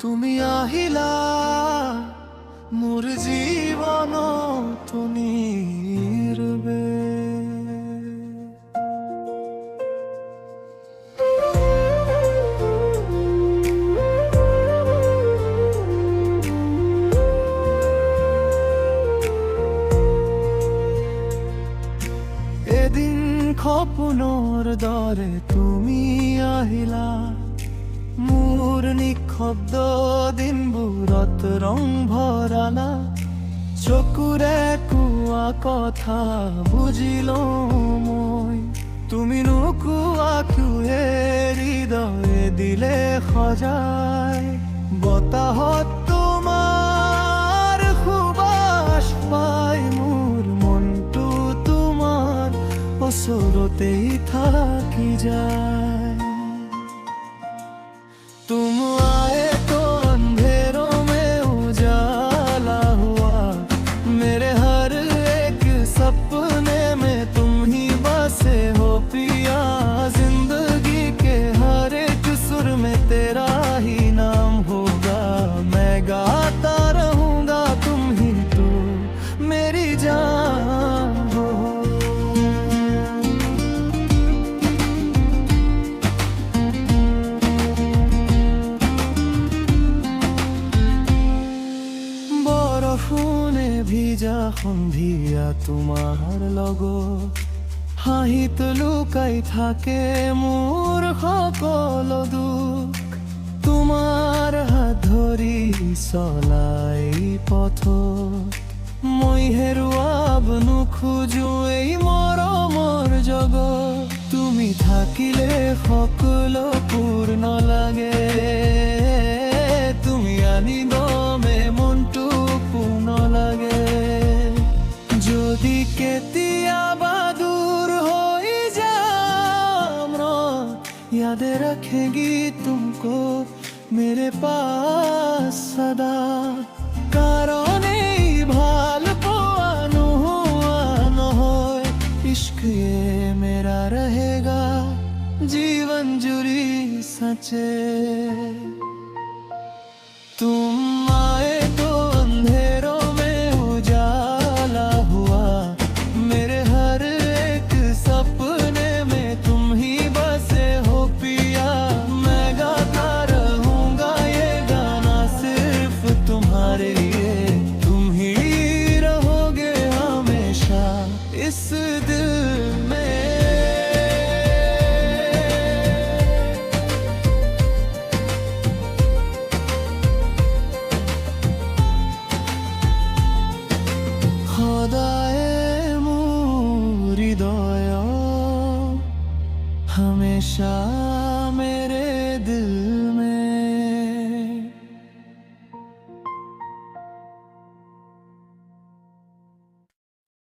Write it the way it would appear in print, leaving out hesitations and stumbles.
তুমি আহিলা মোৰ জীৱনত নিৰ্বে। এদিন সপোনৰ দৰে তুমি আহিলা মোৰ নিঃশব্দ দিনবোৰত ৰং ভৰালা। চকুৰে কোৱা কথা বুজিলো মই, তুমি নোকোৱাকৈয়ে হৃদয়ে দিলে সজাই। বতাহত তোমাৰ সুবাস পাই মোৰ মনটো তোমাৰ ওচৰতেই থাকি যায়। तुम आए तो अंधेरों में उजाला हुआ, मेरे हर एक सपने में तुम ही बसे हो पिया। जिंदगी के हर एक सुर में तेरा ही नाम होगा, मैं गाता रहूंगा तुम ही तो मेरी जान हो। বৰষুণে ভিজা সন্ধিয়া তোমাৰ লগত, হাঁহিত লুকাই থাকে মোৰ সকলো দুখ। তোমাৰ হাত ধৰি চলাই পথত মই হেৰুৱাব নোখোজো এই মৰমৰ জগত। তুমি থাকিলে সকলো পূৰ্ণ লাগে, তুমি আনিদমে মনটো পূৰ্ণ লাগে। যদি কেতিয়াবা দূৰ হৈ যাম याद रखेगी तुमको मेरे पास सदा। कारण এই ভাল পোৱা নোহোৱা নহয়, इश्क ये मेरा रहेगा जीवन जुड़ी सचे। तुम आए तो अंधेरों में उजाला हुआ, मेरे हर एक सपने में तुम ही बसे हो पिया। मैं गाता रहूंगा ये गाना सिर्फ तुम्हारे लिए, तुम ही रहोगे हमेशा इस दिल में। খোদায়ে মোৰ হৃদয় हमेशा